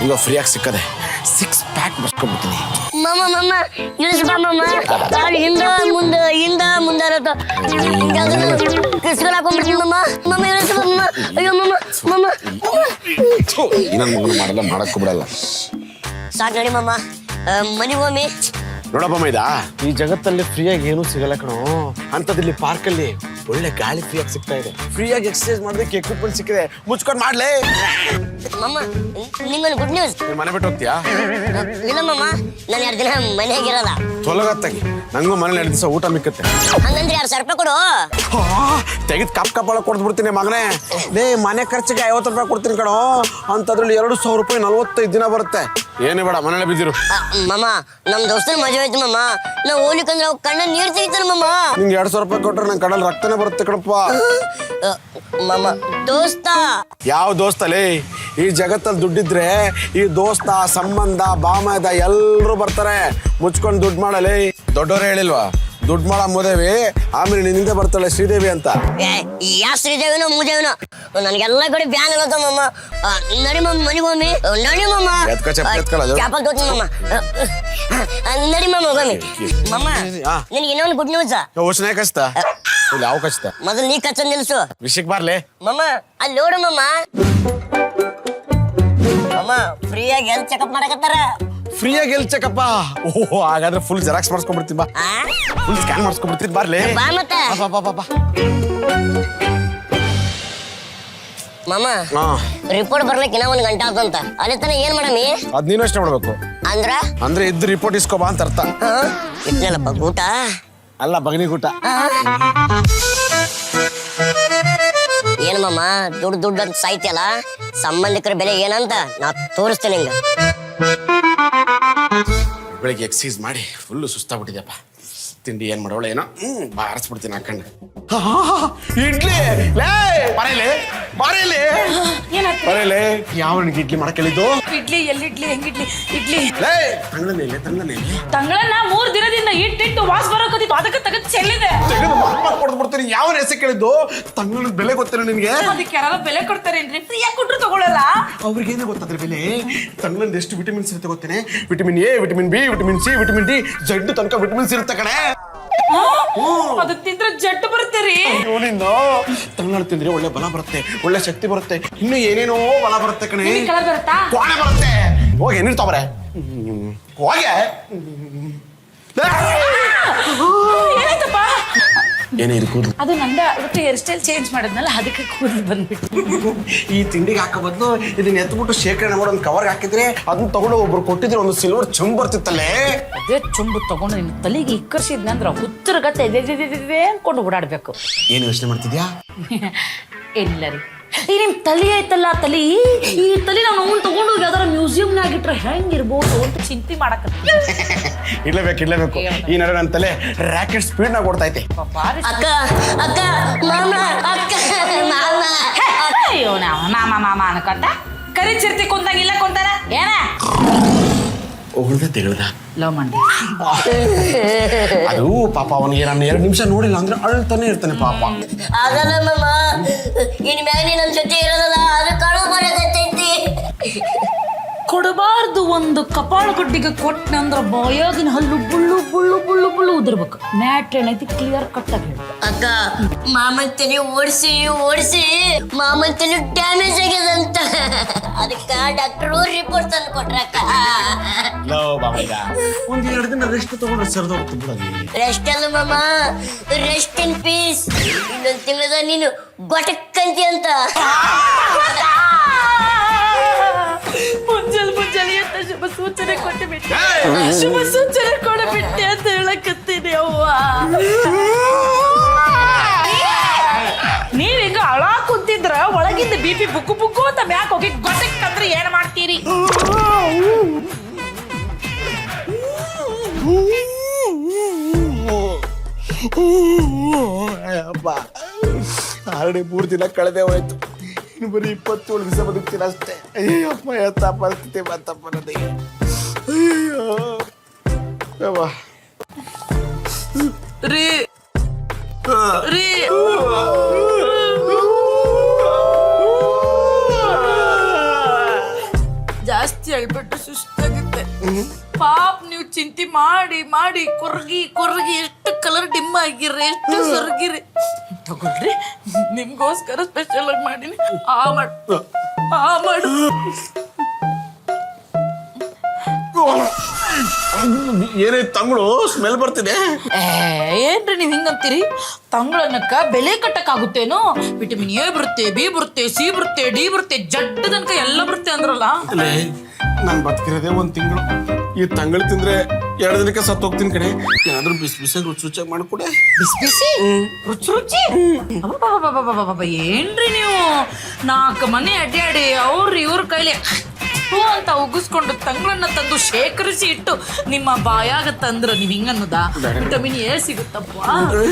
ಹೆಂಗೋ ಫ್ರೀಯಾಗಿ ಸಿಕ್ಕದೆ 6 ಪ್ಯಾಕ್ ಬರ್ಸ್ಕೊಂಡ್ಬಿಡ್ತೀನಿ. ಮಾಮ ಮಾಮ ಇಳಿಸ್ಬಾ ಮಾಮ. ನಾನು ಹಿಂದ ಮುಂದೆ ಇರತ್ತ ಕಿಸ್ಗಳು ಹಾಕೊಂಡ್ಬಿಡ್ತೀನಿ ಮಾಮ. ಮಾಮ ಇಳಿಸ್ಬಾ ಮಾಮ. ಅಯ್ಯೋ ಮಾಮ ಮಾಮ ಇನ್ನೊಂದು ಮಗನ ಮಾಡಲ್ಲ, ಮಾಡಕ್ಕೂ ಬಿಡಲ್ಲ. ಸಾಕು ನಡಿ ಮಾಮ, ಮನೆಗೆ ಹೋಮಿ. ನೋಡಪ್ಪ ಮೈದಾ, ಈ ಜಗತ್ತಲ್ಲಿ ಫ್ರೀಯಾಗಿ ಏನೂ ಸಿಗಲ್ಲ ಕಣೋ. ಅಂತದಿಲ್ಲಿ ಪಾರ್ಕಲ್ಲಿ ಒಳ್ಳೆ ಗಾಳಿ ಫ್ರೀಯಾಗಿ ಸಿಗ್ತಾ ಇದೆ. ಫ್ರೀಯಾಗಿ ಎಕ್ಸರ್ಸೈಸ್ ಮಾಡೋದಕ್ಕೆ ಎಕ್ವಿಪ್ಮೆಂಟ್ ಸಿಕ್ಕಿದೆ. ಮುಚ್ಕೊಂಡು ಮಾಡ್ಲೇ ಮಾಮ. ನಿಂಗೊಂದು ಗುಡ್ ನ್ಯೂಸ್. ಮನೆ ಬಿಟ್ಟು ಹೋಗ್ತೀಯಾ? ಇಲ್ಲ ಮಾಮ, ನಾನು 2 ದಿನ ಮನೆಯಾಗಿರಲ್ಲ. ತೊಲಗತ್ತಾಗಿ ನಂಗೂ ಮನೇಲಿ 2 ದಿವಸ ಊಟ ಮಿಕ್ಕತ್ತೆ. ಹಂಗಂದ್ರೆ 2,000 ರೂಪಾಯಿ ಕೊಡು. ತೆಗೆದು ಕಪ್ ಒಳಗೆ ಕೊಡ್ದು ಬಿಡ್ತೀನಿ ಮಗನೇ. ಮನೆ ಖರ್ಚಿಗೆ 50 ರೂಪಾಯಿ ಕೊಡ್ತೀನಿ ಕಣೋ. ಅಂತದ್ರಲ್ಲಿ 2,000 ರೂಪಾಯಿ 45 ದಿನ ಬರುತ್ತೆ. ಏನೇ ಬೇಡ, ಮನೇಲೆ ಬಿದ್ದಿರು. ಮಾಮ, ನಮ್ ದೋಸ್ತನ ಮದುವೆ ಆಯ್ತು ಮಾಮ. ನಾವು ಹೋಗ್ಲಿಕ್ಕಂದ್ರೆ ಕಣ್ಣ ನೀರು ತೆಗಿತಾನ ಮಾಮ. ನಿಂಗೆ 2,000 ರೂಪಾಯಿ ಕೊಟ್ರೆ ನಂಗೆ ಕಣ್ಣಲ್ಲಿ ರಕ್ತನೇ ಬರುತ್ತೆ ಕಣಪ್ಪ. ಮಾಮ ದೋಸ್ತ. ಯಾವ ದೋಸ್ತಲೇ? ಈ ಜಗತ್ತಲ್ಲಿ ದುಡ್ಡಿದ್ರೆ ಈ ದೋಸ್ತ, ಸಂಬಂಧ, ಬಾಮದ ಎಲ್ಲರೂ ಬರ್ತಾರೆ. ಮುಚ್ಕೊಂಡು ದುಡ್ಡು ಮಾಡಲೇ. ದೊಡ್ಡವರೇ ಹೇಳಿಲ್ವಾ, ದುಡ್ಡು ಮಾಡ ಮೂದೇವಿ, ಆಮೇಲೆ ನಿನ್ನಿಂದ ಬರ್ತಾಳೆ ಶ್ರೀದೇವಿ ಅಂತ. ಯಾ ಶ್ರೀದೇವಿನೋ ಮೂದೇವಿನೋ ನನಗೆಲ್ಲ ಕಡೆ ಬ್ಯಾನ್ ಇರತ್ತ ಮಾಮ. ನಡಿ ಮಾಮ, ಮನೆಗೆ ಹೋಮಿ. ನಡಿ ಮಾಮ, ಕ್ಯಾಪಲ್ ತೋತಿ ಮಾಮ. ನಡಿ ಮಾಮ ಹೋಗಮಿ. ಮಾಮ, ನಿನಗೆ ಇನ್ನೊಂದು ಗುಡ್ ನ್ಯೂಸ್. ಓಷನೆ ಕಚ್ತಾ ಇಲ್ಲ, ಯಾವ ಕಚ್ತಾ? ಮೊದಲು ನೀ ಕಚ್ಚ ನಿಲ್ಸು. ವಿಷಯಕ್ಕೆ ಬರ್ಲೆ ಮಾಮ. ಅಲ್ಲಿ ನೋಡು ಮಾಮ. ಮಾಮ ಫ್ರೀಯಾಗಿ ಹೆಲ್ತ್ ಚೆಕಪ್ ಮಾಡಕತ್ತಾರ. ಫ್ರೀಯಾಗಿ ಎಲ್ಲಿ ಚೆಕಪ್ಪ? ಓಹೋ, ಹಾಗಾದ್ರೆ ಫುಲ್ ಜೆರಾಕ್ಸ್ ಮಾಡಿಸ್ಕೊಂಡ್ಬಿಡ್ತೀನಿ ಬಾ. ಫುಲ್ ಸ್ಕ್ಯಾನ್ ಮಾಡಿಸ್ಕೊಂಡ್ಬಿಡ್ತೀನಿ ಬರ್ಲಿ. ಬಾ ಮತ್ತೆ. ಮಾಮ, ರಿಪೋರ್ಟ್ ಬರ್ಲಿಕ್ಕೆ ಇನ್ನ 1 ಗಂಟೆ ಆತಂತ. ಅಲ್ಲಿ ತನ ಏನ್ ಮಾಡಮಿ? ಅದ್ ನೀನು ಅಷ್ಟೇ ಮಾಡ್ಬೇಕು. ಅಂದ್ರೆ ಇದ್ದು ರಿಪೋರ್ಟ್ ಇಸ್ಕೋಬಾ ಅಂತ ಅರ್ಥ. ಇಟ್ನಲ್ಲಪ್ಪ ಊಟ ಅಲ್ಲ, ಬಗನಿ ಊಟ. ಏನ್ ಮಾಮ ದುಡ್ಡು ಅಂತ ಸಾಯ್ತಿಯಲ್ಲ? ಸಂಬಂಧಿಕರ ಬೆಲೆ ಏನಂತ ನಾ ತೋರಿಸ್ತೇನೆ ನಿಂಗ. ಬೆಳಿಗ್ಗೆ ಎಕ್ಸಸೈಸ್ ಮಾಡಿ ಫುಲ್ಲು ಸುಸ್ತಾಗ್ಬಿಟ್ಟಿದೆಪ್ಪ. ತಿಂಡಿ ಏನ್ ಮಾಡೋಳ ಏನೋ ಬಾರಿಸ್ಬಿಡ್ತೀನಿ ಹಾಕೊಂಡು. ಇಡ್ಲಿ ಬರೇಲೆ. ಯಾವ ಇಡ್ಲಿ ಮಾಡಕ್ ಹೇಳಿದ್ದು? ಇಡ್ಲಿ ಎಲ್ಲಿ ಇಡ್ಲಿ, ಹೆಂಗಿಡ್ಲಿ? ಇಡ್ಲಿ ತಂಗಳನ್ನ 3 ದಿನದಿಂದ ಇಟ್ಟಿಟ್ಟು ವಾಸ್ ಬರೋಕತ್ತಿತ್ತು. ಅದಕ್ಕೆ ತೆಗೆದು ಚೆಲ್ಲಿದೆ. ಕೊಡ್ಬಿಡ್ತೀನಿ. ಯಾವ ಹೆಸರು ಕೇಳಿದ್ದು? ತಂಗಳನ್ನ ಬೆಲೆ ಗೊತ್ತಿಲ್ಲ ನಿನ್ಗೆ? ಅದಕ್ಕೆ ಯಾರು ಬೆಲೆ ಕೊಡ್ತಾರೇನ್ರಿ? ಫ್ರೀಯಾಗಿ ಕೊಟ್ರು ತಗೊಳ್ಳಲ್ಲ. ಅವ್ರಿಗೇನೇ ಗೊತ್ತಾದ್ರೆ ಬೆಲೆ? ತಂಗಳನ್ನ ಎಷ್ಟು ವಿಟಮಿನ್ಸ್ ಇರುತ್ತೆ ಗೊತ್ತೇನೆ? Vitamin A, vitamin B, vitamin C, vitamin D, Z ತನಕ ವಿಟಮಿನ್ಸ್ ಇರುತ್ತೆ ಕಣೆ. ಅದು ತಿಂದ್ರೆ ಜಡ್ಡು ಬರುತ್ತೆರಿ. ತಂಗಳು ತಿಂದ್ರೆ ಒಳ್ಳೆ ಬಲ ಬರುತ್ತೆ, ಒಳ್ಳೆ ಶಕ್ತಿ ಬರುತ್ತೆ, ಇನ್ನು ಏನೇನೋ ಬಲ ಬರುತ್ತೆ ಕಣೆ. ಬರುತ್ತಾ? ಕೋಣೆ ಬರುತ್ತೆ. ಹೋಗಿ ಏನಿರ್ತಾವ್ರೆ ಹೋಗೆ. ಏನಾಯ್ತಪ್ಪ? ಏನೇ ಇದು ಕೂದಲು? ಅದು ನಂದ ಇವತ್ತು ಹೇರ್ ಸ್ಟೈಲ್ ಚೇಂಜ್ ಮಾಡಿದ್ನಲ್ಲ, ಅದಕ್ಕೆ ಕೂದಲು ಬಂದ್ಬಿಟ್ಟು. ಈ ತಿಂಡಿಗೆ ಹಾಕೋ ಬದಲು ಇದನ್ನ ಎತ್ಬಿಟ್ಟು ಶೇಖರಣೆ ಮಾಡೋ ಒಂದು ಕವರ್ಗೆ ಹಾಕಿದ್ರೆ ಅದನ್ನ ತಗೊಂಡು ಒಬ್ರು ಕೊಟ್ಟಿದ್ರೆ ಒಂದು ಸಿಲ್ವರ್ ಚುಂಬ್ ಬರ್ತಿತ್ತಲ್ಲೇ. ಅದೇ ಚುಂಬು ತಗೊಂಡು ನಿನ್ನ ತಲೆಗೆ ಇಕ್ಕರ್ಸಿದ್ನಂದ್ರ ಹುಚ್ಚರ ಗತ್ತೆ ಅನ್ಕೊಂಡು ಓಡಾಡ್ಬೇಕು. ಏನು ಯೋಚನೆ ಮಾಡ್ತಿದ್ಯಾ? ಇಲ್ಲ ರೀ, ಈ ನಿಮ್ ತಲೆ ಐತಲ್ಲ, ಈ ತಲೆ ನಾವು ತಗೊಂಡು ಹೋಗಿ ಯಾವ್ದಾರ ಮ್ಯೂಸಿಯಂನಾಗ ಇಟ್ರೆ ಹೆಂಗಿರ್ಬೋದು ಅಂತ ಚಿಂತೆ ಮಾಡಕತ್ತೀನಿ. ಇಡ್ಲೇಬೇಕು. ಈ ನಡುವೆ ನನ್ನ ತಲೆ ರಾಕೆಟ್ ಸ್ಪೀಡ್ ನಾಗ ಓಡ್ತಾ ಐತೆ. ಅಯ್ಯೋ ಮಾಮ ಅನ್ಕೊಂಡ ಕರಿ ಚಿರ್ತಿ ಕುಂತಾಗ ಇಲ್ಲ ಕುಂತಾರ ಏನ ತೆಗಳ್ದ ಲವ್ ಮಾಡಿ. ಅದು ಪಾಪ ಅವನಿಗೆ ನಾನು 2 ನಿಮಿಷ ನೋಡಿಲ್ಲ ಅಂದ್ರೆ ಅಳ್ತಾನೆ ಇರ್ತಾನೆ ಪಾಪ. ಅದಲ್ಲ ಮಾಮ, ಇನ್ ಮ್ಯಾಗ ನನ್ನ ಜೊತೆ ಇರೋದಲ್ಲ, ಅದು ಕಳು ಬರಕತ್ತೈತಿ. ಕೊಡಬಾರ್ದು. ಒಂದು ಕಪಾಳ ಗುಡ್ಡಿಗೆ ಕೊಟ್ಟನಂದ್ರ ಬಾಯಾಗಿನ ಹಲ್ಲು ಬುಳ್ಳು ಬುಳ್ಳು ಬುಳ್ಳು ಬುಳ್ಳು ಉದಿರ್ಬೇಕು. ಮ್ಯಾಟ್ ಏನೈತಿ ಕ್ಲಿಯರ್ ಕಟ್ ಆಗಿ ಹೇಳಿ. ಅಕ್ಕ, ಮಾಮನ್ ತಲೆ ಓಡಿಸಿ ಮಾಮನ್ ತಲೆ ಡ್ಯಾಮೇಜ್ ಆಗ್ಯದಂತ. ಅದಕ್ಕ ಡಾಕ್ಟರ್ ರಿಪೋರ್ಟ್ ತಂದು ಕೊಟ್ರಕ್ಕ. ಒಂದ್ 2 ದಿನ ರೆಸ್ಟ್ ತಗೊಂಡ್ರೆ ಸರ್ದೋಗ್ತು. ರೆಸ್ಟ್ ಅಲ್ಲ ಮಾಮ, ರೆಸ್ಟ್ ಇನ್ ಪೀಸ್. ಇನ್ನೊಂದು ತಿಂಗಳದ ನೀನು ಗೊಟಕ್ಕಂತಿ ಅಂತ. ಮುಂಜಾನೆ ಅಂತ ಶುಭ ಸೂಚನೆ ಕೊಟ್ಟುಬಿಟ್ಟೆ ಅಂತ ಹೇಳಕತ್ತೀನಿ ಅವ್ವ. ನೀವ್ ಹಿಂಗ ಅಳ ಕುಂತಿದ್ರ ಒಳಗಿಂದ BP ಬುಕ್ಕು ಅಂತ ಮ್ಯಾಕ್ ಹೋಗಿ ಗೊತ್ತಕ್ಕಂದ್ರೆ ಏನ್ ಮಾಡ್ತೀರಿ? ಆಲ್ರೆಡಿ 3 ದಿನ ಕಳೆದೇ ಹೋಯ್ತು. ಇನ್ನು ಬರೀ 27 ದಿವಸ ಬದುಕ್ತೀನಿ ಅಷ್ಟೇ. ಅಯ್ಯಪ್ಪ, ಎಂತ ಪರಿಸ್ಥಿತಿ ಬಂತಪ್ಪ ನನಗೆ. ಅಯ್ಯೋ ರೀ ಜಾಸ್ತಿ ಸುಸ್ತಾಗುತ್ತೆ. ಪಾಪ ನೀವು ಚಿಂತೆ ಮಾಡಿ ಮಾಡಿ ಕೊರ್ಗಿ ಕೊರ್ಗಿ ಎಷ್ಟು ಕಲರ್ ಡಿಮ್ ಆಗಿರ್ರಿ, ಎಷ್ಟು ಸೊರ್ಗಿರಿ. ತಗೊಳ್ರಿ, ನಿಮ್ಗೋಸ್ಕರ ಸ್ಪೆಷಲ್ ಆಗಿ ಮಾಡೀನಿ. ಆ ಮಾಡು. ಏನೇ ತಂಗಳು ಸ್ಮೆಲ್ ಬರ್ತಿದೆ. ಏನ್ರಿ ನೀವ್ ಹಿಂಗಂತೀರಿ? ತಂಗಳನ್ನಕ್ಕ ಬೆಲೆ ಕಟ್ಟಕ್ಕಾಗುತ್ತೇನೋ? ವಿಟಮಿನ್ ಎ ಬರುತ್ತೆ, ಬಿ ಬರುತ್ತೆ, ಸಿ ಬರುತ್ತೆ, ಡಿ ಬರುತ್ತೆ, ಜಡ್ಡ ತನಕ ಎಲ್ಲ ಬರುತ್ತೆ ಅಂದ್ರಲ್ಲ. ನಾನು ಬದುಕಿರೋದೇ 1 ತಿಂಗಳು. ಈ ತಂಗಳು ತಿಂದ್ರೆ 2 ದಿನಕ್ಕೆ ಸತ್ತು ಹೋಗ್ತೀನಿ ಕಡೆ. ಏನಾದ್ರೂ ಬಿಸಿ ಬಿಸಿ ರುಚಿ ರುಚಿಯಾಗಿ ಮಾಡ್ಕೊಡೆ. ಬಿಸಿ ಬಿಸಿ ರುಚಿ ರುಚಿ. ಏನ್ರಿ ನೀವು 4 ಮನೆ ಅಡ್ಡಾಡಿ ಇವ್ರ ಕೈಲಿ ಹೂ ಅಂತ ಉಗಿಸ್ಕೊಂಡು ತಂಗಳನ್ನ ತಂದು ಶೇಖರಿಸಿ ಇಟ್ಟು ನಿಮ್ಮ ಬಾಯಾಗ ತಂದ್ರ ನೀವ್ ಹಿಂಗನ್ನದ? ವಿಟಮಿನ್ ಎ ಸಿಗುತ್ತಪ್ಪ,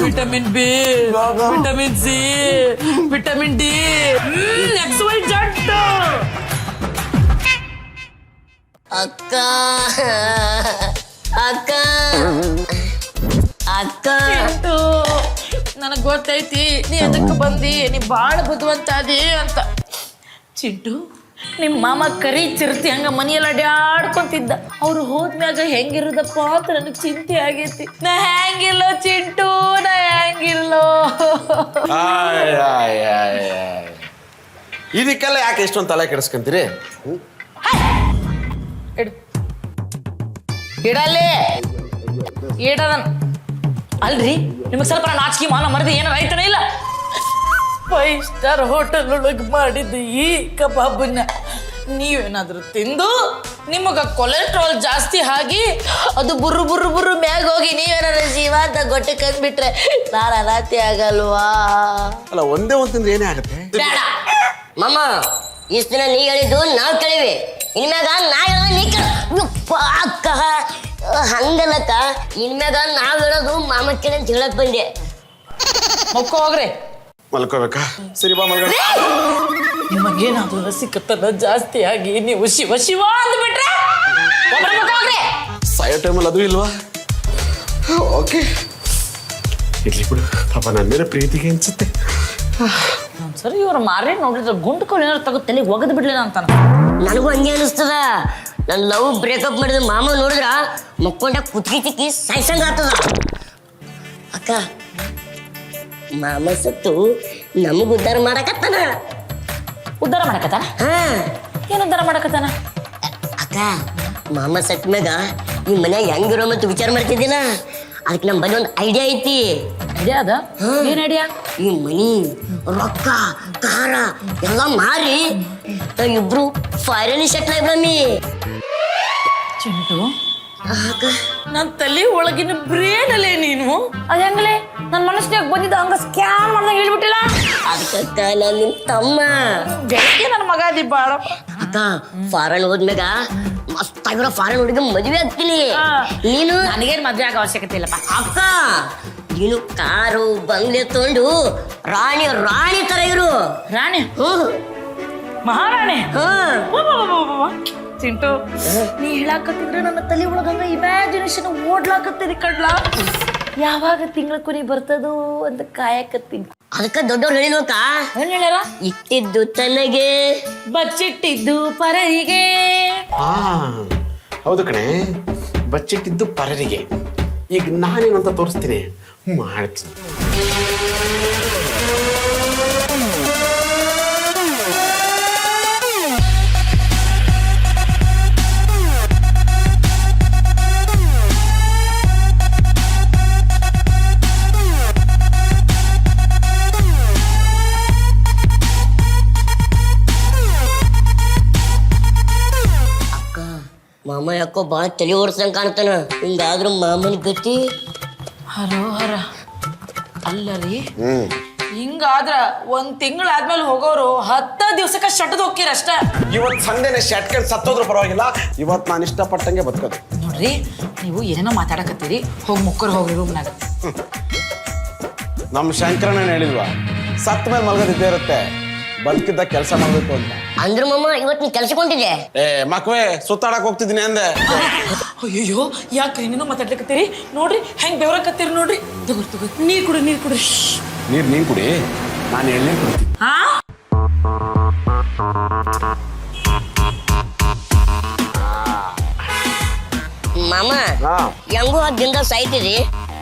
vitamin B, vitamin C, vitamin D, XY Z. ಅಕ್ಕ ಅಕ್ಕ ಅಕ್ಕ ನನಗ್ ಗೊತ್ತೈತಿ ನೀ ಅದಕ್ಕೆ ಬಂದಿ, ನೀ ಬಾಳ ಬುದ್ಧಿವಂತ ಅದಿ ಅಂತ. ಚಿಂಟು, ನಿಮ್ಮ ಮಾಮ ಕರಿ ಚಿರ್ತಿ ಹಂಗ ಮನೆಯೆಲ್ಲ ಅಡ್ಯಾಡ್ಕೊಂತಿದ್ದ. ಅವ್ರು ಹೋದ್ಮ್ಯಾಗ ಹೆಂಗಿರುದಪ್ಪ ಅಂತ ನನಗೆ ಚಿಂತೆ ಆಗೈತಿ. ನಾ ಹೆಂಗಿಲ್ಲೋ ಚಿಂಟು, ನಾ ಹೆಂಗಿಲ್ಲೋ. ಇದಕ್ಕೆಲ್ಲ ಯಾಕೆ ಎಷ್ಟೊಂದು ತಲೆ ಕೆಡಿಸ್ಕೊಂತೀರಿ? ಇಡಲ್ಲಿ ಇಡದನ್ ಅಲ್ರಿ, ನಿಮಗೆ ಸ್ವಲ್ಪ ನಾಚಿಕೆ ಮಾನ ಮರದಿ ಏನೋ ರೈತನೇ ಇಲ್ಲ. 5 ಸ್ಟಾರ್ ಹೋಟೆಲ್ ಒಳಗೆ ಮಾಡಿದ್ದು ಈ ಕಬಾಬನ್ನ ನೀವೇನಾದ್ರೂ ತಿಂದು ನಿಮಗ ಕೊಲೆಸ್ಟ್ರಾಲ್ ಜಾಸ್ತಿ ಆಗಿ ಅದು ಬುರ್ರು ಬುರ್ರು ಬುರ್ರು ಮ್ಯಾಗ ಹೋಗಿ ನೀವೇನಾರ ಜೀವ ಅಂತ ಗೊಟ್ಟೆ ಕಂಡ್ಬಿಟ್ರೆ ನಾನು ಅನಾಥೆ ಆಗಲ್ವಾ? ಅಲ್ಲ, ಒಂದೇ ತಿಂದ್ರೆ ಏನೇ ಆಗುತ್ತೆ? ಬೇಡ ಮಾಮ, ಇಷ್ಟು ದಿನ ನೀ ಹೇಳಿದ್ದು ನಾವು ಕೇಳಿವಿ, ಇನ್ಮ್ಯಾಗ ನಾ ಹೇಳೋದು ನೀ ಅಕ್ಕ. ಹಂಗಲ್ಲಕ್ಕ, ಇನ್ಮ್ಯಾಗ ನಾವ್ ಹೇಳೋದು ಮಾಮ ಕೇಳಿ ಅಂತ ಹೇಳಕ್ ಬಂದೆ. ಮಕ್ಕೋ ಹೋಗ್ರಿ. ಮಲ್ಕೋಬೇಕಾ? ಸರಿ ಬಾ ಮಲ್ಗ. ನಿಮಗೇನಾದ್ರೂ ರಸಿಕತನ ಜಾಸ್ತಿ ಆಗಿ ನೀವು ಶಿವ ಶಿವ ಅಂದ್ಬಿಟ್ರೆ ಸಾಯೋ ಟೈಮಲ್ಲಿ ಅದು ಇಲ್ವಾ? ಓಕೆ, ಇರ್ಲಿ ಬಿಡು. ಪಾಪ ನನ್ನ ಮೇಲೆ ಪ್ರೀತಿಗೆ ಅನ್ಸುತ್ತೆ. ಸರಿ, ಇವ್ರ ಮಾರೇ ನೋಡಿದ್ರೆ ಗುಂಡ್ಕೊಂಡು ಏನಾರು ತಗೋ ತಲೆಗೆ ಒಗದ್ ಬಿಡ್ಲಿಲ್ಲ ಅಂತಾನ. ನನಗೂ ಹಂಗೆ ಅನಿಸ್ತದ. ನನ್ನ ಲವ್ ಬ್ರೇಕಪ್ ಮಾಡಿದ ಮಾಮ ನೋಡಿದ್ರ ಮಕ್ಕೊಂಡ ಕುತ್ಕಿ ತಿಕ್ಕಿ ಸಾಯ್ಸಂಗ ಆಗ್ತದ. ಅಕ್ಕ, ಮಾಮ ಸತ್ತು ನಮಗ್ ಉದ್ಧಾರ ಮಾಡಕತ್ತಾನ. ಉದ್ಧಾರ ಮಾಡಕತ್ತಾನ? ಏನು ಉದ್ಧಾರ ಮಾಡಕತ್ತಾನ? ಅಕ್ಕ, ಮಾಮ ಸತ್ ಮ್ಯಾಗ ಈ ಮನ್ಯಾಗ ಹೆಂಗಿರೋ ಮತ್ತು ವಿಚಾರ ಮಾಡ್ತಿದ್ದೀನ. ಅದಕ್ಕೆ ನಮ್ಮ ಬಳಿ ಒಂದು ಐಡಿಯಾ ಐತಿ. ಐಡಿಯಾ ಅದ? ಏನ್ ಐಡಿಯಾ? ಈ ಮನಿ, ರೊಕ್ಕ, ಕಾರ ಎಲ್ಲ ಮಾರಿ ಇಬ್ರು ಫಾರಿನ್ ಸೆಟ್ಲ್ ಆಗ್ಬಮ್ಮಿ. ಚಿಂಟು, ನನ್ನ ತಲೆ ಒಳಗಿನ ಬ್ರೇನ್ ಅಲ್ಲೇ ನೀನು. ಅದ ಹೆಂಗಲೇ ನನ್ನ ಮನಸ್ಸಿನಾಗ ಬಂದಿದ್ದ ಹಂಗ ಸ್ಕ್ಯಾನ್ ಮಾಡ್ದಂಗ ಹೇಳ್ಬಿಟ್ಟಿಲ್ಲ. ಅದಕ್ಕ ನಾನು ನಿಮ್ ತಮ್ಮ ಬೆಳಗ್ಗೆ ನನ್ನ ಮಗ ಅದಿ ಬಾಳ. ಅಕ್ಕ, ಫಾರಿನ್ ಹೋದ್ಮ್ಯಾಗ ಮಸ್ತ್ ಆಗಿರೋ ಫಾರಿನ್ ಹುಡುಗ ಮದುವೆ ಆಗ್ತೀನಿ. ನೀನು ನನಗೇನು ಮದುವೆ ಆಗೋ ಅವಶ್ಯಕತೆ ಇಲ್ಲಪ್ಪ. ಅಕ್ಕ, ನೀನು ಕಾರು ಬಂಗ್ಲೆ ತಗೊಂಡು ರಾಣಿ ರಾಣಿ ತರ ಇರು. ರಾಣಿ? ಮಹಾರಾಣಿ? ಚಿಂಟು, ನೀ ಹೇಳಾಕತ್ತಿದ್ರೆ ನನ್ನ ತಲೆ ಒಳಗಂಗ ಇಮ್ಯಾಜಿನೇಷನ್ ಓಡ್ಲಾಕತ್ತೀರಿ ಕಡ್ಲಾ. ಯಾವಾಗ ತಿಂಗಳ ಕೊನೆ ಬರ್ತದೋ ಅಂತ ಕಾಯಕತ್ತೀನಿ. ಅದಕ್ಕ ದೊಡ್ಡವ್ರು ಹೇಳಿಲ್ವಕ್ಕ? ಏನ್ ಹೇಳ್ಯಾರ? ಇಟ್ಟಿದ್ದು ತನಗೆ, ಬಚ್ಚಿಟ್ಟಿದ್ದು ಪರರಿಗೆ. ಹೌದು ಕಣೆ, ಬಚ್ಚಿಟ್ಟಿದ್ದು ಪರರಿಗೆ. ಈಗ ನಾನೇನಂತ ತೋರಿಸ್ತೀನಿ, ಮಾಡ್ತೀನಿ. ಮಾಮ ಯಾಕೋ ಬಾಳ ತಲೆ ಓಡಿಸಂಗ್ ಕಾಣ್ತಾನ. ಹಿಂಗಾದ್ರೂ ಮಾಮನ ಗತಿ ಹರ ಅಲ್ಲ ರೀ, ಹಿಂಗಾದ್ರ 1 ತಿಂಗಳಾದ್ಮೇಲೆ ಹೋಗೋರು 10 ದಿವಸಕ್ಕೆ ಶಟದ್ ಹೋಗ್ತೀರ ಅಷ್ಟ. ಇವತ್ತು ಸಂಡೇನೆ ಶಟ್ಕೊಂಡು ಸತ್ತೋದ್ರು ಪರವಾಗಿಲ್ಲ, ಇವತ್ತು ನಾನು ಇಷ್ಟಪಟ್ಟಂಗೆ ಬದುಕೋದು. ನೋಡ್ರಿ, ನೀವು ಏನೇನೋ ಮಾತಾಡಕತ್ತೀರಿ, ಹೋಗಿ ಮುಕ್ಕರ್ ಹೋಗ್ರಿ ರೂಮ್ನಾಗ. ನಮ್ಮ ಶಂಕರಣ್ಣ ಹೇಳಿಲ್ವಾ, ಸತ್ತ ಮೇಲೆ ಮಲಗೋದಿದ್ದೇ ಇರುತ್ತೆ, ಬದುಕಿದ್ದ ಕೆಲಸ ಮಾಡ್ಬೇಕು ಅಂತ. ಅಂದ್ರ ಮಾಮ ಇವತ್ತು ನೀ ಕೆಲ್ಸಕೊಂಡಿದ್ದೆ? ಮಕ್ವೇ ಸುತ್ತಾಡಕ್ ಹೋಗ್ತಿದ್ದೀನಿ ಅಂದೆ. ಅಯ್ಯೋ, ಯಾಕ್ರಿ ನೀನು ಮಾತಾಡ್ಲಿಕತ್ತೀರಿ? ನೋಡ್ರಿ ಹೆಂಗ್ ಬೆವರಕತ್ತೀರಿ ನೋಡ್ರಿ. ತಗೋರಿ ನೀರ್ ಕುಡಿ. ನೀನ್ ಕುಡಿ, ನಾನು ಎಳ್ನೀರು ಕುಡಿತೀನಿ. ಮಾಮ ಹಾ. ಹೆಂಗೂ ಹದ್ದಿಂದ ಸಾಯ್ತಿದಿ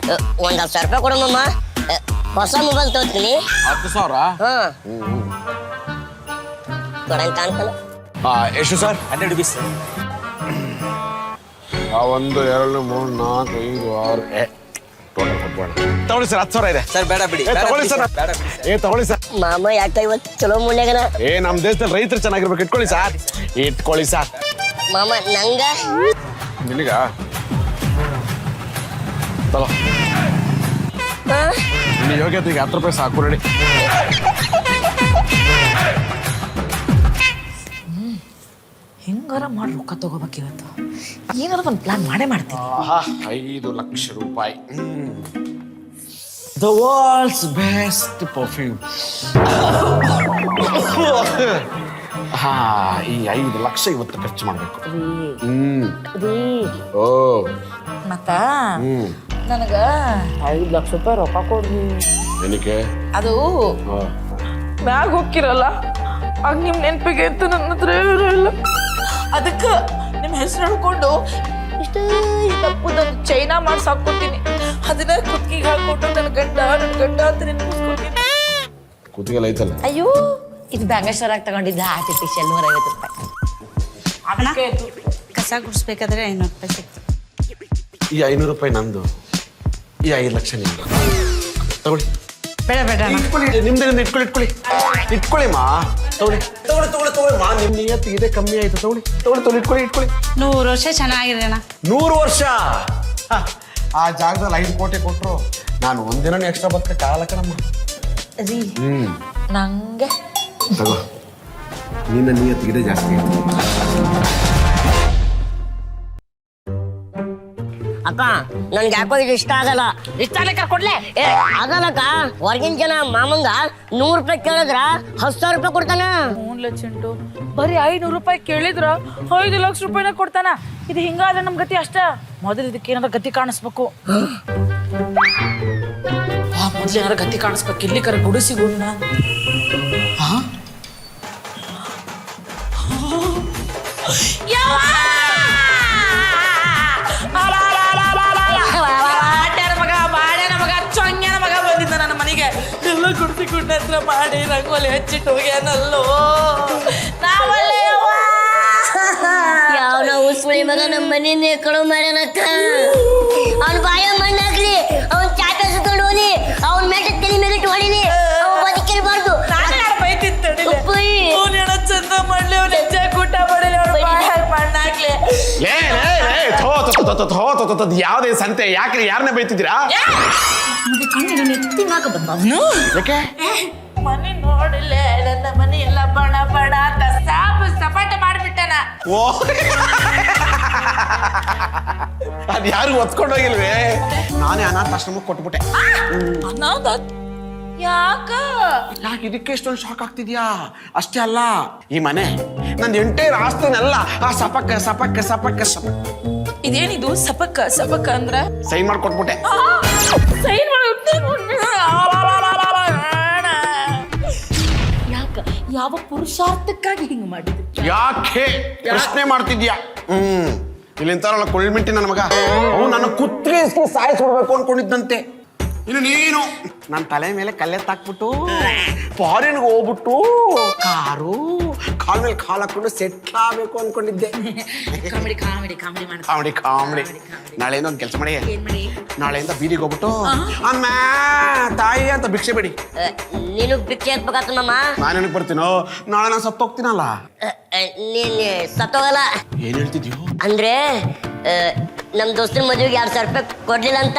ಒಂದ್ 10,000 ರೂಪಾಯಿ ಕೊಡು ಮಾಮ. ಹೊಸ ಮೊಬೈಲ್ ತಗೋತೀನಿ. 10,000? ಹಾ ಕೊಡಂತ ಅನ್ಕಲ್ಲ. ಎಷ್ಟು ಸರ್? 100 rupees. 1 2 3 4 5 6 ಟೋಟಲ್ ಕೊಟ್ಬೇಡ. ತಗೊಳ್ಳಿ ಸರ್, 10,000 ಇದೆ. ಸರ್ ಬೇಡ ಬಿಡಿ. ತಗೊಳ್ಳಿ ಸರ್. ತಗೊಳ್ಳಿ ಸರ್. ಮಾಮ ಯಾಕ ಇವತ್ತು ಚಲೋ ಮುಳ್ಳ್ಯಾಗನ? ನಮ್ಮ ದೇಶದಲ್ಲಿ ರೈತರು ಚೆನ್ನಾಗಿರ್ಬೇಕು. ಇಟ್ಕೊಳ್ಳಿ ಸರ್. ಇಟ್ಕೊಳ್ಳಿ ಸರ್. ಮಾಮ ನಂಗ ನಿನಗ ತಗೋ. ನಿನ್ನ ಯೋಗ್ಯತೆಗೆ 10 ರೂಪಾಯಿ ಸಾಕು. ರೆಡಿ? ಹೆಂಗಾರ ಮಾಡಿ ರೊಕ್ಕ ತಗೋಬೇಕಿವತ್ತು. ಏನಾರ ಒಂದು ಪ್ಲಾನ್ ಮಾಡೇ ಮಾಡ್ತೀನಿ. 5 ಲಕ್ಷ ರೂಪಾಯಿ. The world's best perfume. ಈ 5 ಲಕ್ಷ ಇವತ್ತು ಖರ್ಚು ಮಾಡ್ಬೇಕು. ಓ ಮತ್ತ ನನಗ 5 ಲಕ್ಷ ರೂಪಾಯಿ ರೊಕ್ಕ ಕೊಡ್ರಿ. ಏನಕ್ಕೆ? ಅದು ಮ್ಯಾಗ ಹೋಗಿರಲ್ಲ, ಆಗ ನಿಮ್ ನೆನಪಿಗೆ ಅಂತ ನನ್ನ ಹತ್ರ ಇಲ್ಲ. ಅದಕ್ಕೆ ನಿಮ್ಮ ಹೆಸರು ಹೇಳ್ಕೊಂಡು ಇಷ್ಟೇ ತಪ್ಪುದೊಂದು ಚೈನಾ ಮಾಡ್ಸಿ ಹಾಕ್ಕೊತೀನಿ. ಅದನ್ನ ಕುತ್ತಿಗೆ ಹಾಕೊಂಡು ನನ್ನ ಗಂಡ ಅಂತ ನೆನಪಿಸ್ಕೊತೀನಿ. ಕುತ್ತಿಗೆಲ್ಲ ಐತಲ್ಲ. ಅಯ್ಯೋ, ಇದು ಬ್ಯಾಂಗೇಶ್ವರಾಗ ತಗೊಂಡಿದ್ದ ಆರ್ಟಿಫಿಷಿಯಲ್ 150 ರೂಪಾಯಿ. ಅದಕ್ಕೆ ಕಸ ಗುಡಿಸ್ಬೇಕಾದ್ರೆ 500 ರೂಪಾಯಿ ಸಿಕ್ತು. ಈ 500 ರೂಪಾಯಿ ನಂದು, ಈ 5 ಲಕ್ಷ ನಿಮ್ದು. ತಗೊಳ್ಳಿ. ಬೇಡ ಬೇಡ ಅಣ್ಣ. ಇಟ್ಕೊಳ್ಳಿ, ನಿಮ್ದೇ. ಇಟ್ಕೊಳ್ಳಿ ಮಾ. ತಗೊಳ್ಳಿ ಮಾ. ನಿಮ್ಮ ನಿಯತ್ತಿಗೆ ಇದೆ ಕಮ್ಮಿ ಆಯ್ತು. ತಗೊಳ್ಳಿ. ಇಟ್ಕೊಳ್ಳಿ. 100 ವರ್ಷ ಚೆನ್ನಾಗಿದೆ ಅಣ್ಣ. 100 ವರ್ಷ. ಆ ಜಾಗದಲ್ಲಿ 5 ಕೋಟಿ ಕೊಟ್ರು ನಾನು ಒಂದಿನ ಎಕ್ಸ್ಟ್ರಾ ಬದುಕಕ್ಕಾಗಲ್ಲ ಕಣಮ್ಮ. ರೀ ನಂಗೆ ತಗೋ, ನಿನ್ನ ನಿಯತ್ತಿಗಿದೆ ಜಾಸ್ತಿ ಆಯ್ತು. ಅಕ್ಕ ನನ್ಗೆ ಯಾಕೋ ಇದು ಇಷ್ಟ ಆಗಲ್ಲ. ಇಷ್ಟ ಲೆಕ್ಕ ಕೊಡ್ಲೆ. ಆಗಲ್ಲಕ್ಕ. ಹೊರಗಿನ ಜನ ಮಾಮಂಗ 100 ರೂಪಾಯಿ ಕೇಳಿದ್ರ 10,000 ರೂಪಾಯಿ ಕೊಡ್ತಾನ. ಮೂಲ ಚಿಂಟು ಬರೀ 500 ರೂಪಾಯಿ ಕೇಳಿದ್ರ 5 ಲಕ್ಷ ರೂಪಾಯಿನ ಕೊಡ್ತಾನ. ಇದು ಹಿಂಗಾದ್ರೆ ನಮ್ ಗತಿ ಅಷ್ಟ. ಮೊದಲು ಇದಕ್ಕೆ ಏನಾರ ಗತಿ ಕಾಣಿಸ್ಬೇಕು. ಮೊದ್ಲು ಏನಾರ ಗತಿ ಕಾಣಿಸ್ಬೇಕು. ಇಲ್ಲಿ ಕರೆ ಗುಡಿಸಿಗುಣ್ಣ. ನನ್ನ ಮನೆಗೆ ಎಲ್ಲ ಕುಡ್ಸಿ ಕುಂಡ ಹತ್ರ ಮಾಡಿ ರಂಗೋಲಿ ಹಚ್ಚಿಟ್ಟು ಹೋಗ್ಯಾನಲ್ಲೋ. ನಾವಲ್ಲೇ ಯಾವನ ಉಸ್ಮಳಿ ಮಗ ನಮ್ಮ ಮನೆಯಿಂದ ಕಳು ಮಾಡ್ಯಾನಕ್ಕ. ಅವ್ನ ಬಾಯ ಮಣ್ಣು ಹಾಕ್ಲಿ, ಅವ್ನ ಚಾಟ ಸುತ್ಕೊಂಡು ಹೋಗಿ, ಅವ್ನ ಮೆಟ್ಟ ತಲೆ ಮೇಲಿಟ್ಟು ಹೊಡಿಲಿ. ಅವ್ನ ಬದುಕಿರ್ಬಾರ್ದು. ಚಂದ ಮಾಡ್ಲಿ, ಅವ್ನ ಹೆಜ್ಜೆ ಕೂಟ ಮಾಡಲಿ, ಅವ್ನ ಬಾಯ ಮಣ್ಣು ಹಾಕ್ಲಿ. ಯಾವ್ದೇ ಸಂತೆ ಯಾಕ್ರಿ? ಯಾರನ್ನ ಬೈತಿದ್ದೀರಾ? ಎತ್ತಿನಾಗ ಬಂದವನು ಯಾಕೆ? ಮನೆ ನೋಡಿಲ್ಲ, ನನ್ನ ಮನೆ ಎಲ್ಲ ಬಣ ಬಣ ಅಂತ ಸಪಾಟೆ ಮಾಡ್ಬಿಟ್ಟನ. ಓ, ಅದ್ ಯಾರು ಒತ್ಕೊಂಡು ಹೋಗಿಲ್ವೇ? ನಾನೇ ಅನಾಥಾಶ್ರಮಕ್ಕೆ ಕೊಟ್ಬಿಟ್ಟೆ. ಅನಾಥ? ಯಾಕ? ಯಾಕೆ ಇದಕ್ಕೆ ಎಷ್ಟೊಂದು ಶಾಕ್ ಆಗ್ತಿದ್ಯಾ? ಅಷ್ಟೇ ಅಲ್ಲ, ಈ ಮನೆ ನಂದು ಎಂಟೈರ್ ಆಸ್ತಿನೆಲ್ಲ ಆ ಸಪಕ್ಕ ಇದೇನಿದು ಸಪಕ್ಕ ಅಂದ್ರ? ಸೈನ್ ಮಾಡಿ ಕೊಟ್ಬಿಟ್ಟೆ. ಸೈನ್ ಯಾಕ? ಯಾವ ಪುರುಷಾರ್ಥಕ್ಕಾಗಿ ಹಿಂಗ್ ಮಾಡಿದ್ರು? ಯಾಕೆ ಪ್ರಶ್ನೆ ಮಾಡ್ತಿದ್ಯಾ? ಇಲ್ಲಿಂತಾರಲ್ಲ ಕೊಳ್ಮಿಂಟಿ ನನ್ನ ಮಗ, ಅವ್ನು ನನ್ನ ಕುತ್ತಿಗೆ ಸಾಯಿಸ್ಬಿಡ್ಬೇಕು ಅನ್ಕೊಂಡಿದ್ದಂತೆ. ಇನ್ನು ನೀನು ನನ್ನ ತಲೆ ಮೇಲೆ ಕಲ್ಲೆತ್ತಾಕ್ಬಿಟ್ಟು ಫಾರಿನ್ಗೆ ಹೋಗ್ಬಿಟ್ಟು ಕಾಲ್ ಮೇಲೆ ಕಾಲ್ ಹಾಕೊಂಡು ಸೆಟ್ಲ್ ಆಗ್ಬೇಕು ಅನ್ಕೊಂಡಿದ್ದೆ. ಕಾಮಿಡಿ. ನಾಳೆಯಿಂದ ಒಂದು ಕೆಲಸ ಮಾಡಿ, ನಾಳೆಯಿಂದ ಬೀದಿಗೆ ಹೋಗ್ಬಿಟ್ಟು ಅಮ್ಮ ತಾಯಿ ಅಂತ ಭಿಕ್ಷೆ ಬಿಡಿ. ನೀನು ಭಿಕ್ಷೆ ಎತ್ಬೇಕಾತ ಮಾಮ. ನಾನೇನಕ್ಕೆ ಬರ್ತೀನೋ? ನಾಳೆ ನಾನು ಸತ್ತೋಗ್ತೀನಲ್ಲ. ನೀನ್ ಸತ್ತೋಗಲ್ಲ. ಏನ್ ಹೇಳ್ತಿದ್ಯೋ? ಅಂದ್ರೆ ನಮ್ ದೋಸ್ತರ ಮದುವೆಗೆ 2,000 ರೂಪಾಯಿ ಕೊಡ್ಲಿಲ್ಲ ಅಂತ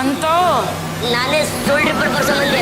ಅಂತ ನಾನೇ ಸುಳ್ಳು ರಿಪೋರ್ಟ್ ಬರ್ಸೋ ಬಂದೆ.